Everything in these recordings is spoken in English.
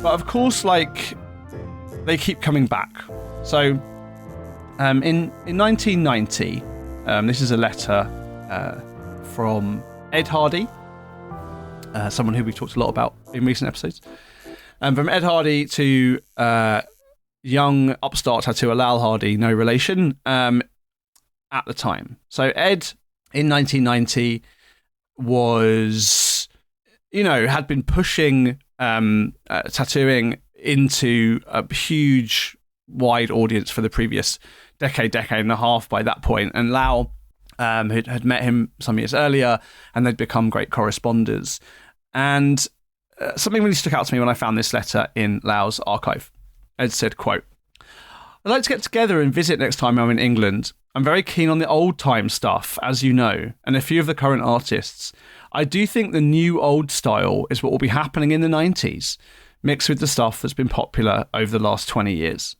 But of course, like, they keep coming back. So in 1990, this is a letter from Ed Hardy, someone who we've talked a lot about in recent episodes. From Ed Hardy to young upstart tattooer Lal Hardy, no relation, at the time. So Ed, in 1990, was, had been pushing tattooing into a huge, wide audience for the previous decade and a half by that point. And Lau had met him some years earlier, and they'd become great corresponders. And something really stuck out to me when I found this letter in Lau's archive. Ed said, quote, "I'd like to get together and visit next time I'm in England. I'm very keen on the old time stuff, as you know, and a few of the current artists. I do think the new old style is what will be happening in the 90s, mixed with the stuff that's been popular over the last 20 years.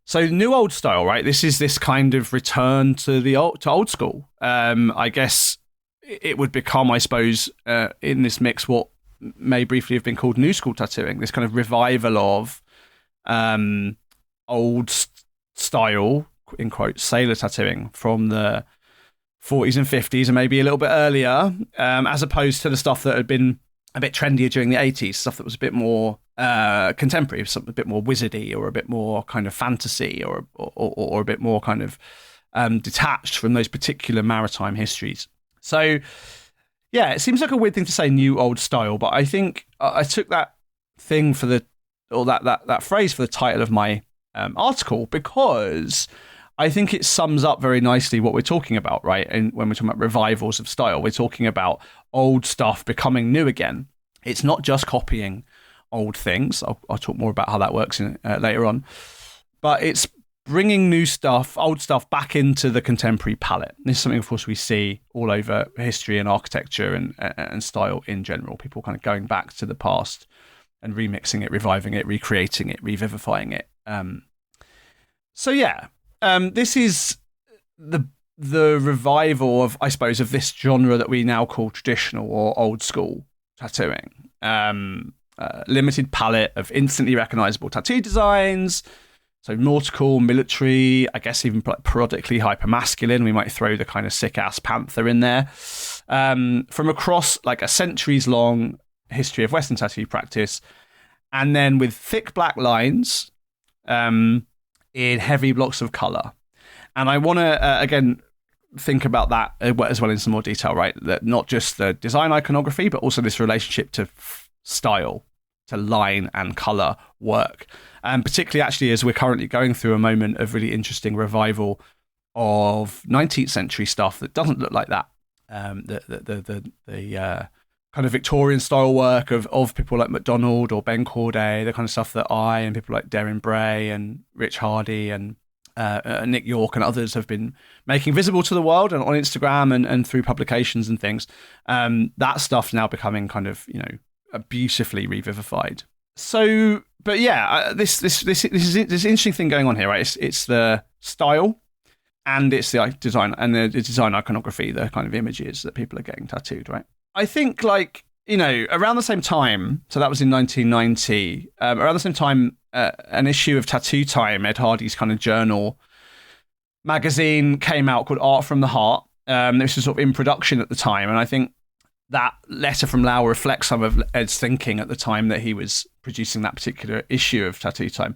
So new old style, right? This is this kind of return to the old school. I guess it would become, I suppose, in this mix, what may briefly have been called new school tattooing, this kind of revival of old style, in quotes, sailor tattooing from the 40s and 50s and maybe a little bit earlier, as opposed to the stuff that had been a bit trendier during the 80s, stuff that was a bit more contemporary, something a bit more wizardy or a bit more kind of fantasy or a bit more kind of detached from those particular maritime histories. So, yeah, it seems like a weird thing to say, new old style, but I think I took that thing for that phrase for the title of my article because I think it sums up very nicely what we're talking about, right? And when we're talking about revivals of style, we're talking about old stuff becoming new again. It's not just copying old things. I'll talk more about how that works later on. But it's bringing new stuff, old stuff, back into the contemporary palette. This is something, of course, we see all over history and architecture and style in general. People kind of going back to the past and remixing it, reviving it, recreating it, revivifying it. So yeah. This is the revival of, I suppose, of this genre that we now call traditional or old school tattooing. Limited palette of instantly recognizable tattoo designs. So nautical, military, I guess even parodically hypermasculine. We might throw the kind of sick-ass panther in there. From across like a centuries-long history of Western tattoo practice. And then with thick black lines, in heavy blocks of color. And I want to, again, think about that as well in some more detail, right? That not just the design iconography, but also this relationship to style, to line and color work. And particularly actually as we're currently going through a moment of really interesting revival of 19th century stuff that doesn't look like that. The kind of Victorian style work of people like MacDonald or Ben Corday, the kind of stuff that I and people like Darren Bray and Rich Hardy and Nick York and others have been making visible to the world and on Instagram and through publications and things. That stuff's now becoming kind of, beautifully revivified. So, but yeah, this is this interesting thing going on here, right? It's the style and it's the design and the design iconography, the kind of images that people are getting tattooed, right? I think, around the same time, so that was in 1990, around the same time, an issue of Tattoo Time, Ed Hardy's kind of journal magazine, came out called Art from the Heart. This was sort of in production at the time, and I think that letter from Lau reflects some of Ed's thinking at the time that he was producing that particular issue of Tattoo Time.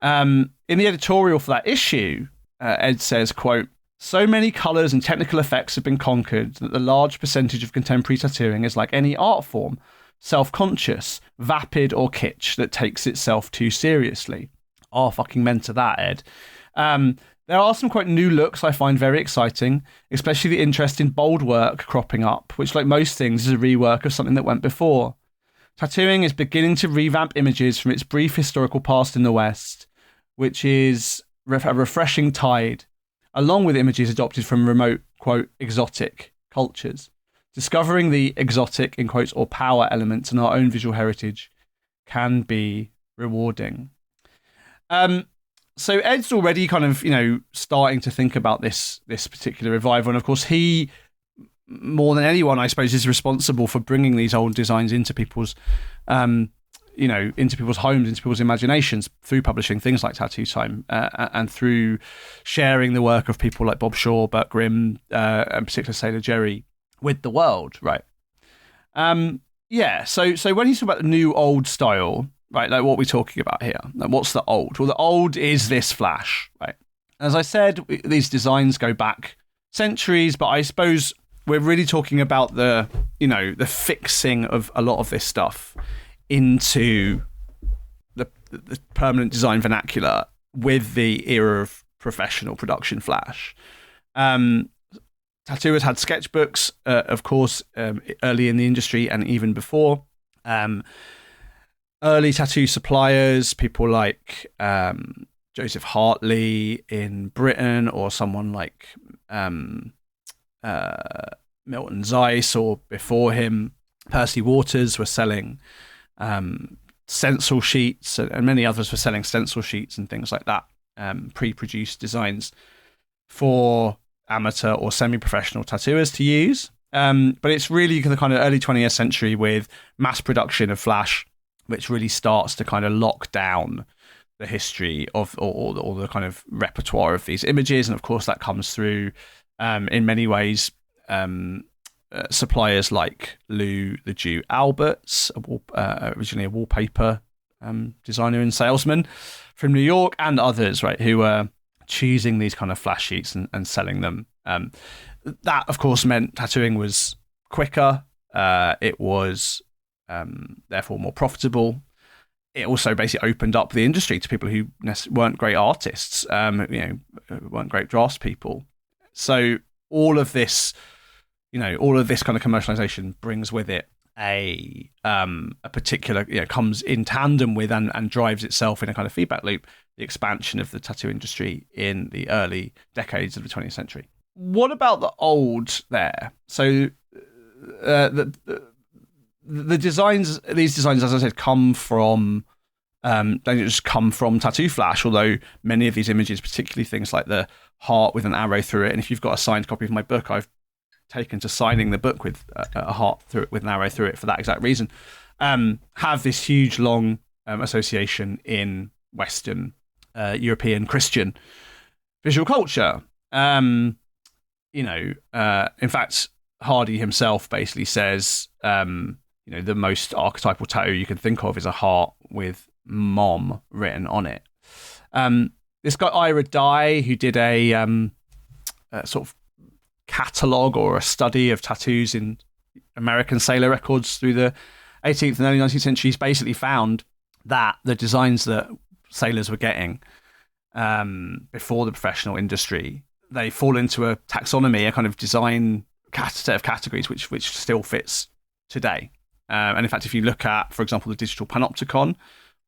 In the editorial for that issue, Ed says, quote, "So many colours and technical effects have been conquered that the large percentage of contemporary tattooing is like any art form, self-conscious, vapid or kitsch that takes itself too seriously." Oh, fucking meant to that, Ed. There are some quite new looks I find very exciting, especially the interest in bold work cropping up, which, like most things, is a rework of something that went before. Tattooing is beginning to revamp images from its brief historical past in the West, which is a refreshing tide, along with images adopted from remote, quote, exotic cultures. Discovering the exotic, in quotes, or power elements in our own visual heritage can be rewarding. So Ed's already kind of, starting to think about this particular revival. And of course, he, more than anyone, I suppose, is responsible for bringing these old designs into people's, into people's homes, into people's imaginations through publishing things like Tattoo Time and through sharing the work of people like Bob Shaw, Burt Grimm, and particularly Sailor Jerry with the world, right? So when he's talking about the new old style, right, like what we're talking about here, like what's the old? Well, the old is this Flash, right? As I said, these designs go back centuries, but I suppose we're really talking about the fixing of a lot of this stuff into the permanent design vernacular with the era of professional production Flash. Tattooers had sketchbooks, of course, early in the industry and even before. Early tattoo suppliers, people like Joseph Hartley in Britain, or someone like Milton Zeiss, or before him, Percy Waters, were selling stencil sheets, and many others were selling stencil sheets and things like that, pre-produced designs for amateur or semi-professional tattooers to use. But it's really the kind of early 20th century with mass production of Flash, which really starts to kind of lock down the history of all the kind of repertoire of these images. And of course, that comes through, in many ways, suppliers like Lou the Jew Alberts, originally a wallpaper designer and salesman from New York, and others, right, who were choosing these kind of Flash sheets and selling them. That, of course, meant tattooing was quicker. It was therefore more profitable. It also basically opened up the industry to people who weren't great artists, weren't great draftspeople. So all of this kind of commercialization brings with it a particular, comes in tandem with and drives itself in a kind of feedback loop, the expansion of the tattoo industry in the early decades of the 20th century. What about the old there? So the designs, these designs, as I said, come from, they just come from Tattoo Flash, although many of these images, particularly things like the heart with an arrow through it, and if you've got a signed copy of my book, I've taken to signing the book with a heart through it, with an arrow through it for that exact reason, have this huge, long association in Western European Christian visual culture. In fact, Hardy himself basically says, the most archetypal tattoo you can think of is a heart with mom written on it. This guy Ira Dye, who did a sort of catalogue or a study of tattoos in American sailor records through the 18th and early 19th centuries, basically found that the designs that sailors were getting before the professional industry, they fall into a taxonomy, a kind of design set of categories which still fits today. And in fact, if you look at, for example, the Digital Panopticon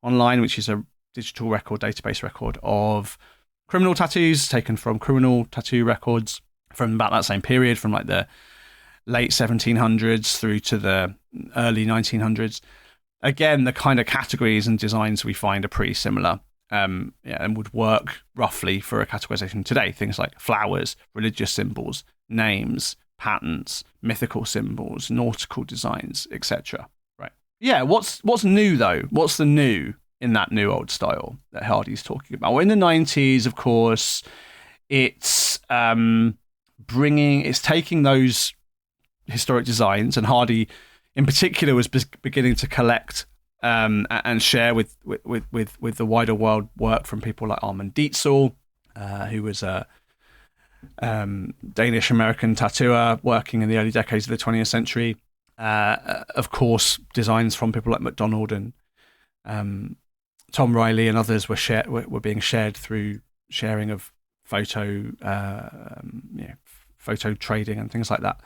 online, which is a digital record, database record of criminal tattoos taken from criminal tattoo records from about that same period, from like the late 1700s through to the early 1900s. Again, the kind of categories and designs we find are pretty similar, and would work roughly for a categorization today. Things like flowers, religious symbols, names, patterns, mythical symbols, nautical designs, etc. Right? Yeah. What's new though? What's the new in that new old style that Hardy's talking about? Well, in the 90s, of course, it's taking those historic designs, and Hardy in particular was beginning to collect and share with the wider world work from people like Armand Dietzel, who was a Danish-American tattooer working in the early decades of the 20th century. Of course, designs from people like MacDonald and Tom Riley and others were being shared through sharing of photo trading and things like that.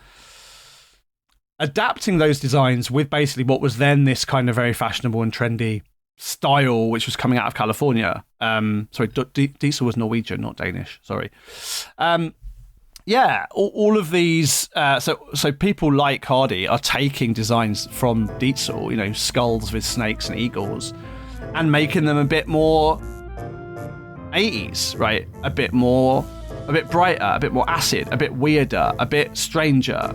Adapting those designs with basically what was then this kind of very fashionable and trendy style, which was coming out of California. Diesel was Norwegian, not Danish. Sorry. All of these. So people like Hardy are taking designs from Diesel, skulls with snakes and eagles, and making them a bit more 80s, right? A bit brighter, a bit more acid, a bit weirder, a bit stranger.